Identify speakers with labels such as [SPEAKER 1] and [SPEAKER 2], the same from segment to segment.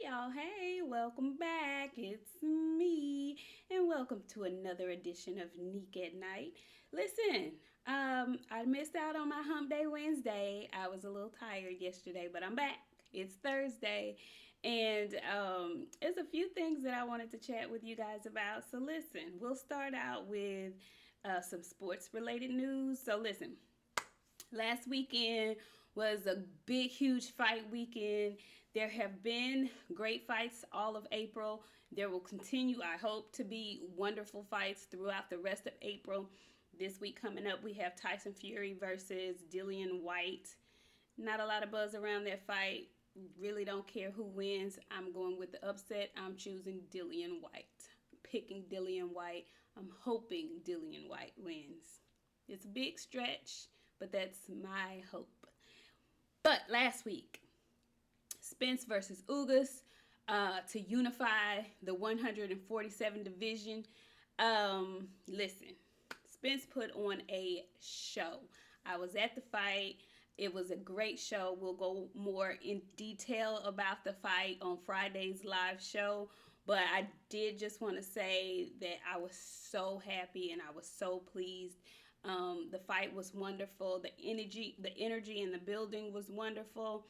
[SPEAKER 1] y'all. Hey, welcome back. It's me, and welcome to another edition of Nik Nite. Listen, I missed out on my Hump Day Wednesday. I was a little tired yesterday, but I'm back. It's Thursday, and there's a few things that I wanted to chat with you guys about. So, listen, we'll start out with some sports related news. So, listen, last weekend was a big, huge fight weekend. There have been great fights all of April. There will continue, I hope, to be wonderful fights throughout the rest of April. This week coming up, we have Tyson Fury versus Dillian White. Not a lot of buzz around that fight. Really don't care who wins. I'm going with the upset. I'm choosing Dillian White. Picking Dillian White. I'm hoping Dillian White wins. It's a big stretch, but that's my hope. But last week, Spence versus Ugas to unify the 147 division. Listen, Spence put on a show. I was at the fight. It was a great show. We'll go more in detail about the fight on Friday's live show. But I did just want to say that I was so happy and I was so pleased. The fight was wonderful. The energy in the building was wonderful.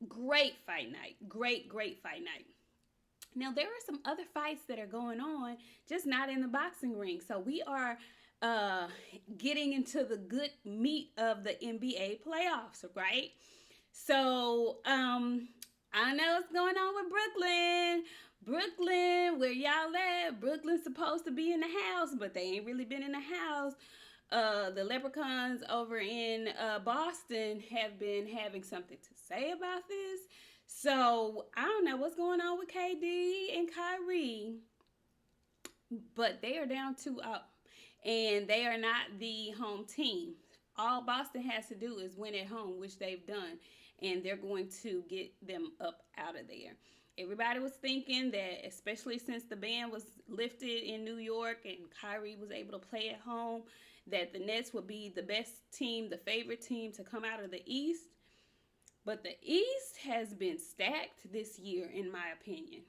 [SPEAKER 1] Great fight night. Great fight night. Now there are some other fights that are going on, just not in the boxing ring. So we are getting into the good meat of the NBA playoffs, right? So I know what's going on with Brooklyn. Brooklyn, where y'all at? Brooklyn's supposed to be in the house, but they ain't really been in the house. The Leprechauns over in Boston have been having something to say about this. So I don't know what's going on with KD and Kyrie, but they are down 2-0, and they are not the home team. All Boston has to do is win at home, which they've done, and they're going to get them up out of there. Everybody was thinking that, especially since the ban was lifted in New York and Kyrie was able to play at home, that the Nets would be the best team, the favorite team to come out of the East. But the East has been stacked this year, in my opinion.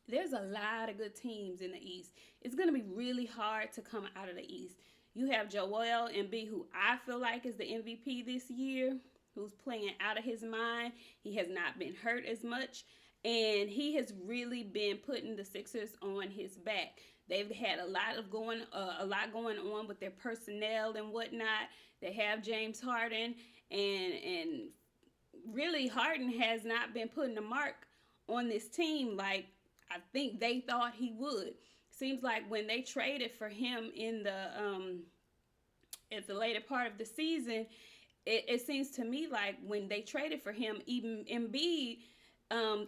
[SPEAKER 1] There's a lot of good teams in the East. It's going to be really hard to come out of the East. You have Joel Embiid, who I feel like is the MVP this year, who's playing out of his mind. He has not been hurt as much, and he has really been putting the Sixers on his back. They've had a lot going on with their personnel and whatnot. They have James Harden, and really Harden has not been putting a mark on this team like I think they thought he would. Seems like when they traded for him in the at the later part of the season, it seems to me like when they traded for him, even Embiid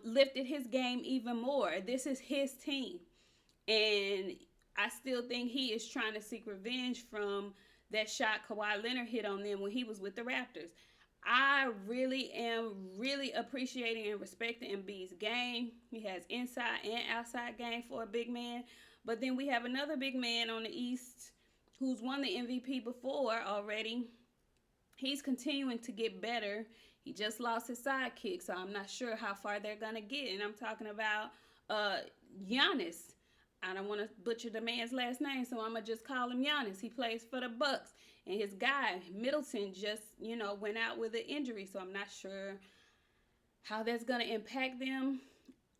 [SPEAKER 1] lifted his game even more. This is his team. And I still think he is trying to seek revenge from that shot Kawhi Leonard hit on them when he was with the Raptors. I really am appreciating and respecting Embiid's game. He has inside and outside game for a big man. But then we have another big man on the East who's won the MVP before already. He's continuing to get better. He just lost his sidekick, so I'm not sure how far they're going to get. And I'm talking about Giannis. I don't want to butcher the man's last name, so I'm going to just call him Giannis. He plays for the Bucks. And his guy, Middleton, just, went out with an injury, so I'm not sure how that's going to impact them.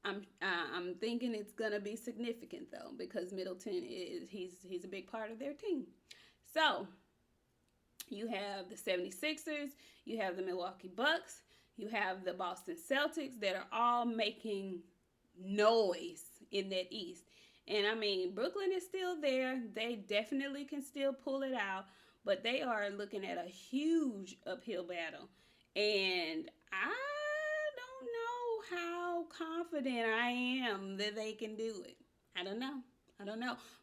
[SPEAKER 1] I'm thinking it's going to be significant, though, because Middleton, he's a big part of their team. So you have the 76ers, you have the Milwaukee Bucks, you have the Boston Celtics that are all making noise in that East. And I mean, Brooklyn is still there. They definitely can still pull it out, but they are looking at a huge uphill battle. And I don't know how confident I am that they can do it. I don't know.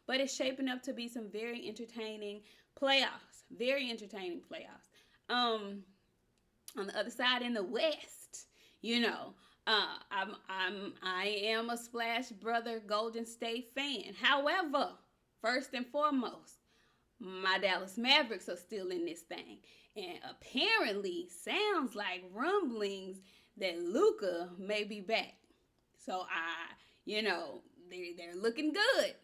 [SPEAKER 1] But it's shaping up to be some very entertaining playoffs. Very entertaining playoffs. On the other side in the West, I am a Splash Brother Golden State fan. However, first and foremost, my Dallas Mavericks are still in this thing. And apparently, sounds like rumblings that Luka may be back. So they're looking good.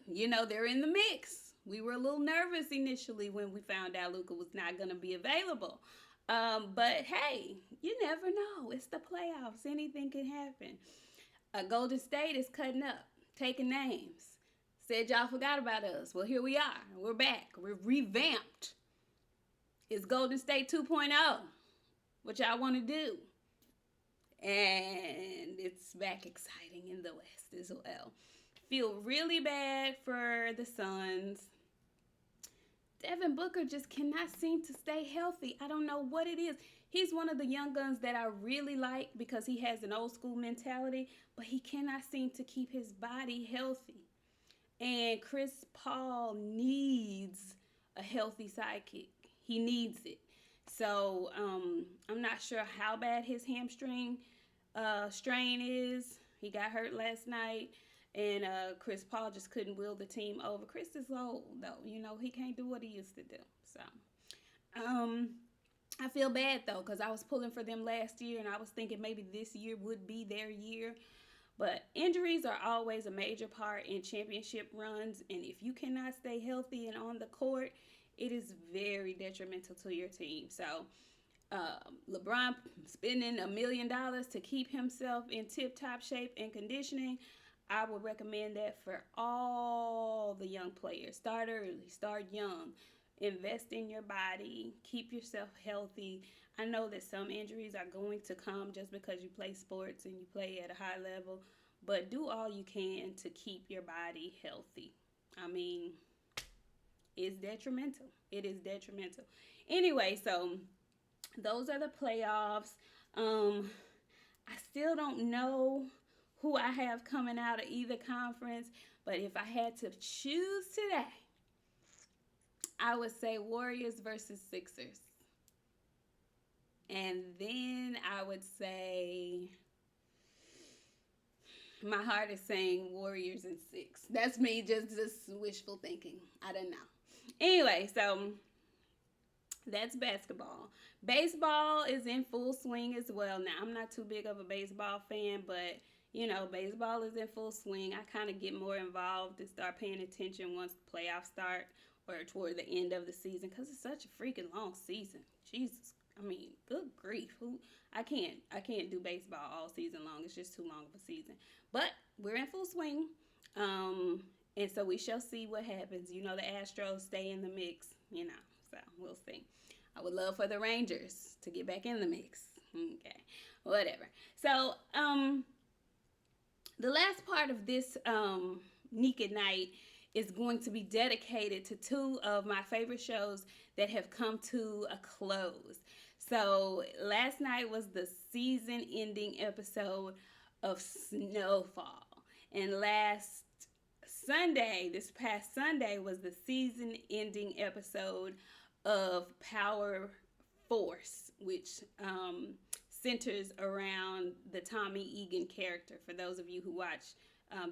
[SPEAKER 1] They're in the mix. We were a little nervous initially when we found out Luka was not going to be available. But hey, you never know. It's the playoffs. Anything can happen. Golden State is cutting up, taking names. Said y'all forgot about us. Well, here we are. We're back. We're revamped. It's Golden State 2.0. What y'all want to do? And it's back exciting in the West as well. Feel really bad for the Suns. Devin Booker just cannot seem to stay healthy. I don't know what it is. He's one of the young guns that I really like because he has an old school mentality, but he cannot seem to keep his body healthy. And Chris Paul needs a healthy sidekick. He needs it. So I'm not sure how bad his hamstring strain is. He got hurt last night. And Chris Paul just couldn't will the team over. Chris is old, though. He can't do what he used to do. So, I feel bad, though, because I was pulling for them last year, and I was thinking maybe this year would be their year. But injuries are always a major part in championship runs, and if you cannot stay healthy and on the court, it is very detrimental to your team. So, LeBron spending $1 million to keep himself in tip-top shape and conditioning, I would recommend that for all the young players. Start early, start young, invest in your body, keep yourself healthy. I know that some injuries are going to come just because you play sports and you play at a high level, but do all you can to keep your body healthy. I mean, it's detrimental. It is detrimental. Anyway, so those are the playoffs. I still don't know who I have coming out of either conference, but if I had to choose today, I would say Warriors versus Sixers. And then I would say, my heart is saying Warriors in 6. That's me just wishful thinking. I don't know. Anyway, so that's basketball. Baseball is in full swing as well. Now, I'm not too big of a baseball fan, but baseball is in full swing. I kind of get more involved and start paying attention once the playoffs start or toward the end of the season because it's such a freaking long season. Jesus, good grief. I can't do baseball all season long. It's just too long of a season. But we're in full swing. And so we shall see what happens. The Astros stay in the mix, so we'll see. I would love for the Rangers to get back in the mix. Okay, whatever. So, the last part of this Nik Nite is going to be dedicated to 2 of my favorite shows that have come to a close. So last night was the season-ending episode of Snowfall. And this past Sunday, was the season-ending episode of Power Force, which centers around the Tommy Egan character. For those of you who watched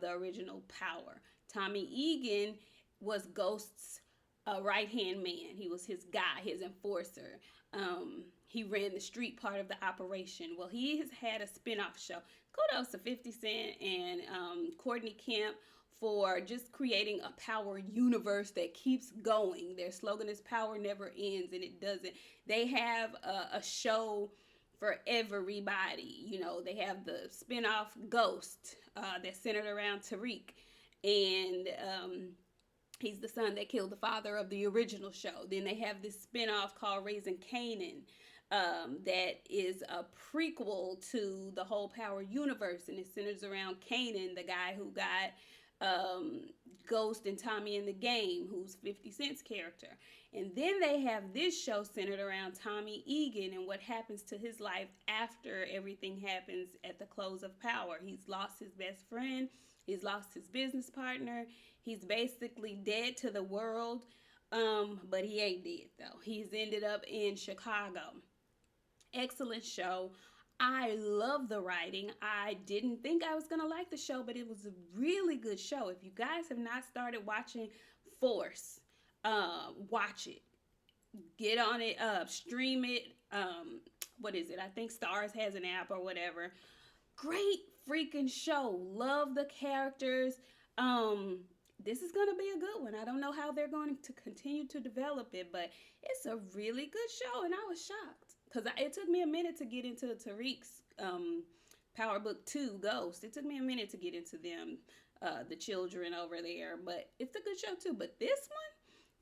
[SPEAKER 1] the original Power, Tommy Egan was Ghost's right-hand man. He was his guy, his enforcer. He ran the street part of the operation. Well, he has had a spin-off show. Kudos to 50 Cent and Courtney Kemp for just creating a power universe that keeps going. Their slogan is "Power never ends," and it doesn't. They have a show for everybody. They have the spin-off Ghost that's centered around Tariq, and he's the son that killed the father of the original show. Then they have this spin-off called Raising Kanan that is a prequel to the whole Power universe, and it centers around Kanan, the guy who got Ghost and Tommy in the Game, who's 50 Cent's character. And then they have this show centered around Tommy Egan and what happens to his life after everything happens at the close of Power. He's lost his best friend. He's lost his business partner. He's basically dead to the world, but he ain't dead, though. He's ended up in Chicago. Excellent show. I love the writing. I didn't think I was going to like the show, but it was a really good show. If you guys have not started watching Force, watch it. Get on it, stream it, what is it? I think Stars has an app or whatever. Great freaking show. Love the characters. Um, this is gonna be a good one. I don't know how they're going to continue to develop it, but it's a really good show, and I was shocked because it took me a minute to get into Tariq's Power Book 2 Ghost. It took me a minute to get into them, the children over there, but it's a good show too. But this one,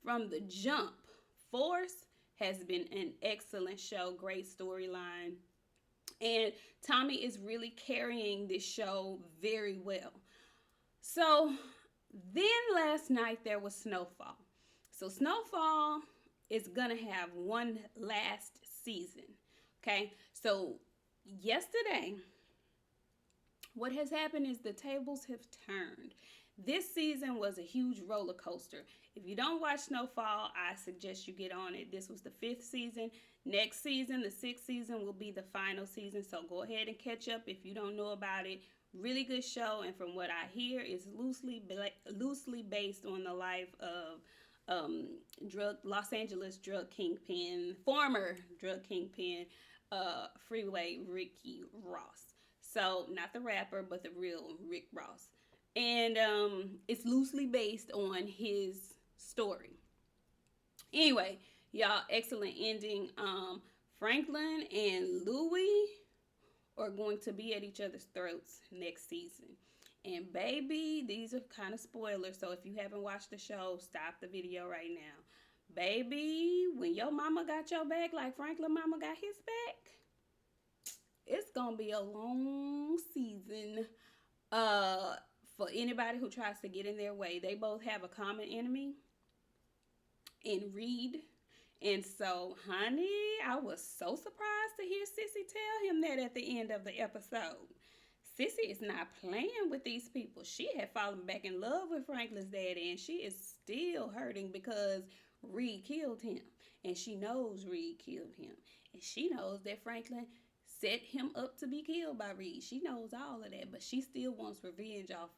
[SPEAKER 1] from the jump, Force has been an excellent show. Great storyline. And Tommy is really carrying this show very well. So then last night there was Snowfall. So Snowfall is gonna have one last season. Okay, so yesterday, what has happened is the tables have turned. This season was a huge roller coaster. If you don't watch Snowfall, I suggest you get on it. This was the 5th season. Next season, the 6th season, will be the final season. So go ahead and catch up if you don't know about it. Really good show, and from what I hear, it's loosely based on the life of Los Angeles drug kingpin, former drug kingpin, Freeway Ricky Ross. So not the rapper, but the real Rick Ross. And it's loosely based on his story. Anyway, y'all, excellent ending. Franklin and Louis are going to be at each other's throats next season. And baby, these are kind of spoilers, so if you haven't watched the show, stop the video right now. Baby, when your mama got your back like Franklin mama got his back, it's gonna be a long season. For anybody who tries to get in their way, they both have a common enemy in Reed. And so, honey, I was so surprised to hear Sissy tell him that at the end of the episode. Sissy is not playing with these people. She had fallen back in love with Franklin's daddy, and she is still hurting because Reed killed him. And she knows Reed killed him. And she knows that Franklin set him up to be killed by Reed. She knows all of that, but she still wants revenge off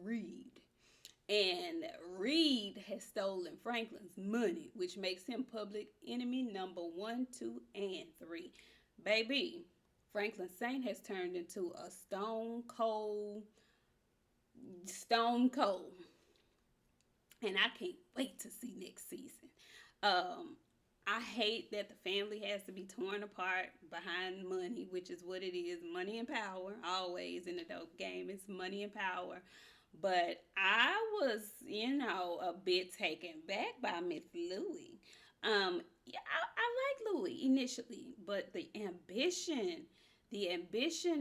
[SPEAKER 1] Reed. And Reed has stolen Franklin's money, which makes him public enemy number 1, 2, and 3. Baby, Franklin Saint has turned into a stone cold. And I can't wait to see next season. I hate that the family has to be torn apart behind money, which is what it is. Money and power. Always in the dope game, it's money and power. But I was, a bit taken back by Miss Louie. Yeah, I like Louie initially, but the ambition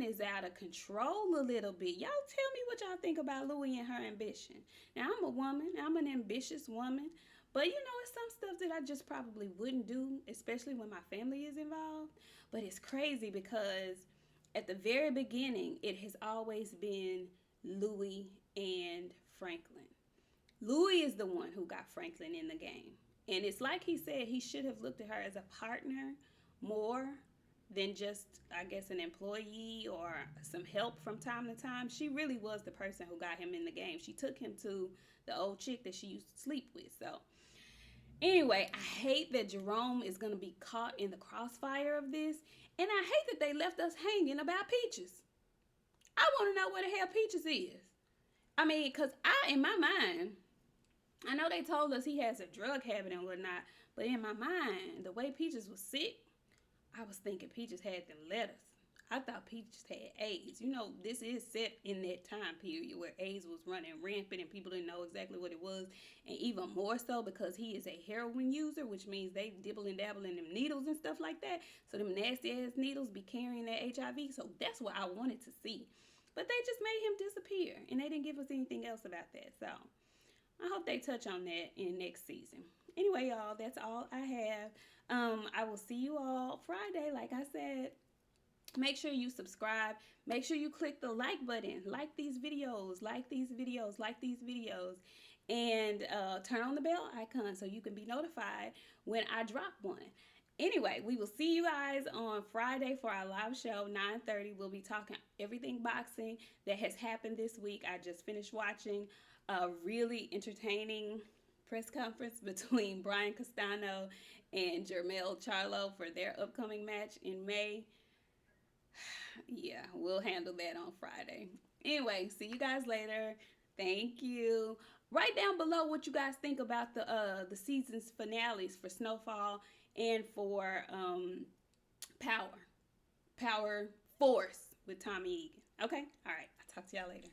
[SPEAKER 1] is out of control a little bit. Y'all tell me what y'all think about Louie and her ambition. Now, I'm a woman. I'm an ambitious woman. But, it's some stuff that I just probably wouldn't do, especially when my family is involved. But it's crazy because at the very beginning, it has always been Louie and Franklin. Louis is the one who got Franklin in the game. And it's like he said, he should have looked at her as a partner more than just, I guess, an employee or some help from time to time. She really was the person who got him in the game. She took him to the old chick that she used to sleep with. So anyway, I hate that Jerome is going to be caught in the crossfire of this. And I hate that they left us hanging about Peaches. I want to know where the hell Peaches is. I mean, because in my mind, I know they told us he has a drug habit and whatnot, but in my mind, the way Peaches was sick, I was thinking Peaches had them letters. I thought Peaches had AIDS. This is set in that time period where AIDS was running rampant and people didn't know exactly what it was. And even more so because he is a heroin user, which means they dibble and dabble in them needles and stuff like that. So them nasty ass needles be carrying that HIV. So that's what I wanted to see. But they just made him disappear, and they didn't give us anything else about that. So I hope they touch on that in next season. Anyway, y'all, that's all I have. I will see you all Friday. Like I said, make sure you subscribe. Make sure you click the like button. Like these videos. And turn on the bell icon so you can be notified when I drop one. Anyway, we will see you guys on Friday for our live show, 9:30. We'll be talking everything boxing that has happened this week. I just finished watching a really entertaining press conference between Brian Castano and Jermel Charlo for their upcoming match in May. Yeah, we'll handle that on Friday. Anyway, see you guys later. Thank you. Write down below what you guys think about the season's finales for Snowfall and for Power Force with Tommy Egan. Okay? All right. I'll talk to y'all later.